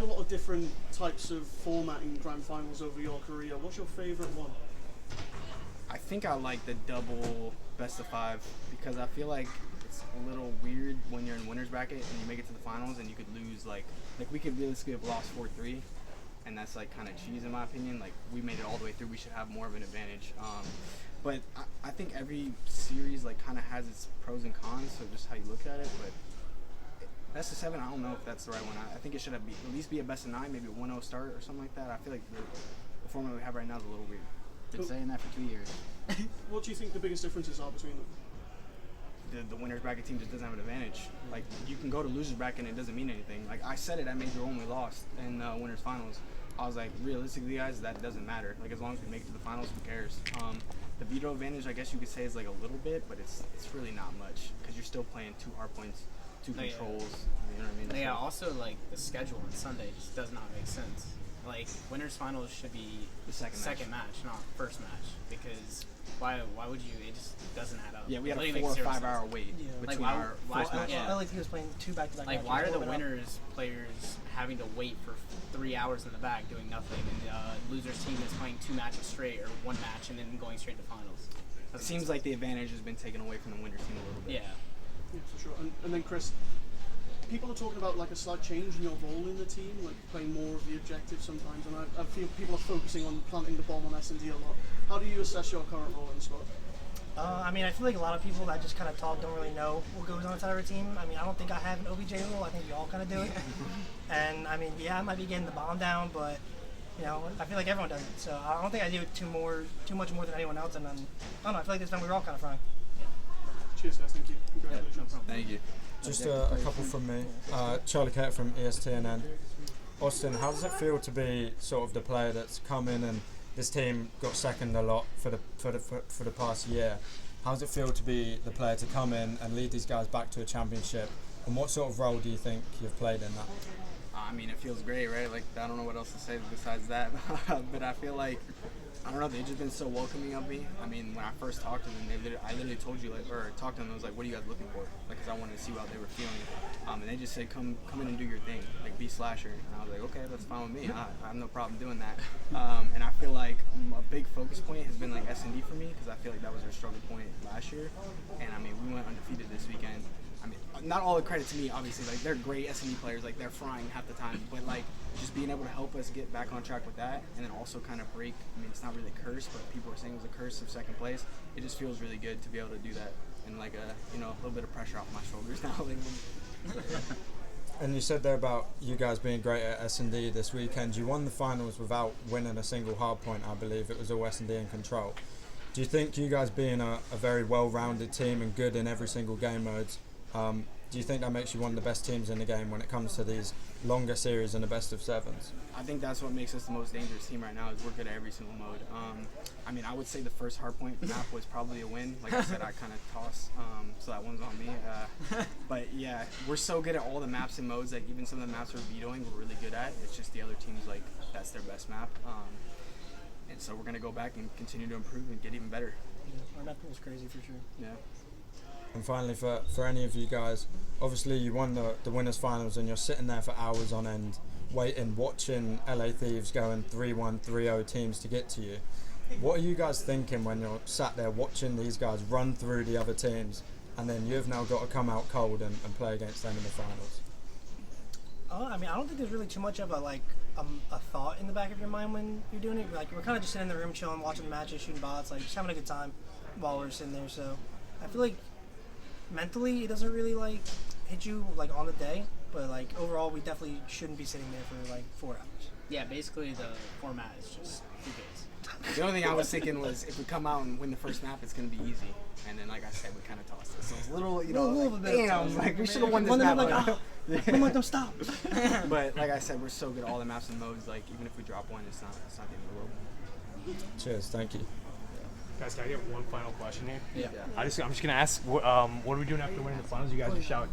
a lot of different types of format in grand finals over your career. What's your favorite one? I think I like the double best of 5 because I feel like it's a little weird when you're in winner's bracket and you make it to the finals and you could lose like we could realistically have lost 4-3, and that's like kind of cheese in my opinion. Like we made it all the way through, we should have more of an advantage. But I think every series like kind of has its pros and cons, so just how you look at it. But best of 7, I don't know if that's the right one. I think it should have at least be a best of 9, maybe a 1-0 start or something like that. I feel like the format we have right now is a little weird. Been saying that for 2 years. What do you think the biggest differences are between them? The winner's bracket team just doesn't have an advantage. Like you can go to loser's bracket and it doesn't mean anything. Like I said it at major when we lost in winners finals. I was like, realistically, guys, that doesn't matter. Like as long as we make it to the finals, who cares? The veto advantage, I guess you could say, is like a little bit, but it's really not much because you're still playing 2 hard points, 2 controls. You know what I mean? Yeah. Also, like the schedule on Sunday just does not make sense. Like winners finals should be The second match, not first match, because why would you? It just doesn't add up. Yeah, we had It a really 4 or makes 5 zero hour sense. wait Yeah. between Like, our why- first match. yeah. I like he was playing 2 back-to-back Like matches. why are the Warming up. winners players having to wait for 3 hours in the back doing nothing, and losers team is playing 2 matches straight or 1 match and then going straight to finals? It seems like the advantage has been taken away from the winner team a little bit. Yeah. Yeah, for sure. And then Chris, people are talking about like a slight change in your role in the team, like playing more of the objective sometimes, and I feel people are focusing on planting the bomb on S&D a lot. How do you assess your current role in the squad? I mean, I feel like a lot of people that just kind of talk don't really know what goes on inside of our team. I mean, I don't think I have an OBJ role. I think you all kind of do it. And I mean, yeah, I might be getting the bomb down, but you know, I feel like everyone does it. So I don't think I do it too much more than anyone else. And then I don't know. I feel like this time we were all kind of frying. Cheers, guys. Thank you. No Congratulations. problem. Thank you. Just a couple from me. Charlie Kate from ESTNN. Austin, how does it feel to be sort of the player that's come in and this team got second a lot for the past year? How does it feel to be the player to come in and lead these guys back to a championship? And what sort of role do you think you've played in that? I mean, it feels great, right? Like, I don't know what else to say besides that. But I feel like, I don't know, they've just been so welcoming of me. I mean, when I first talked to them, I literally told you, like, or talked to them, I was like, what are you guys looking for? Like, because I wanted to see how they were feeling. And they just said, come in and do your thing, like, be Slasher. And I was like, okay, that's fine with me. I have no problem doing that. And I feel like a big focus point has been, like, S&D for me, because I feel like that was their struggle point last year. And, I mean, we went undefeated this weekend. I mean, not all the credit to me, obviously. Like, they're great S&D players. Like, they're frying half the time. But, like, just being able to help us get back on track with that and then also kind of break, I mean, it's not really a curse, but people are saying it was a curse of second place. It just feels really good to be able to do that and, like, a little bit of pressure off my shoulders now. And you said there about you guys being great at S&D this weekend. You won the finals without winning a single hard point, I believe. It was all S&D in control. Do you think you guys being a very well-rounded team and good in every single game modes, do you think that makes you one of the best teams in the game when it comes to these longer series and the best of sevens? I think that's what makes us the most dangerous team right now is we're good at every single mode. I mean, I would say the first hardpoint map was probably a win. Like I said, I kind of tossed, so that one's on me. But yeah, we're so good at all the maps and modes that even some of the maps we're vetoing we're really good at. It's just the other teams, like, that's their best map. And so we're going to go back and continue to improve and get even better. Yeah, our map pool is crazy for sure. Yeah. And finally, for any of you guys, obviously you won the winners finals and you're sitting there for hours on end waiting, watching LA Thieves going 3-1, 3-0 teams to get to you. What are you guys thinking when you're sat there watching these guys run through the other teams and then you've now got to come out cold and play against them in the finals? I mean, I don't think there's really too much of a thought in the back of your mind when you're doing it. Like, we're kind of just sitting in the room chilling, watching the matches, shooting bots, like just having a good time while we're sitting there. So I feel like mentally it doesn't really like hit you like on the day, but like overall we definitely shouldn't be sitting there for like 4 hours. Yeah, basically the format is just 2 days. The only thing I was thinking was if we come out and win the first map, it's going to be easy. And then, like I said, we kind of tossed it. So it's a little, like, damn, like we should have won this map. Don't let them stop. But like I said, we're so good at all the maps and modes. Like even if we drop one, it's not the end of the world. Cheers, thank you. Guys, can I get one final question here? Yeah. I'm just gonna ask, what are we doing after winning the finals? You guys just shout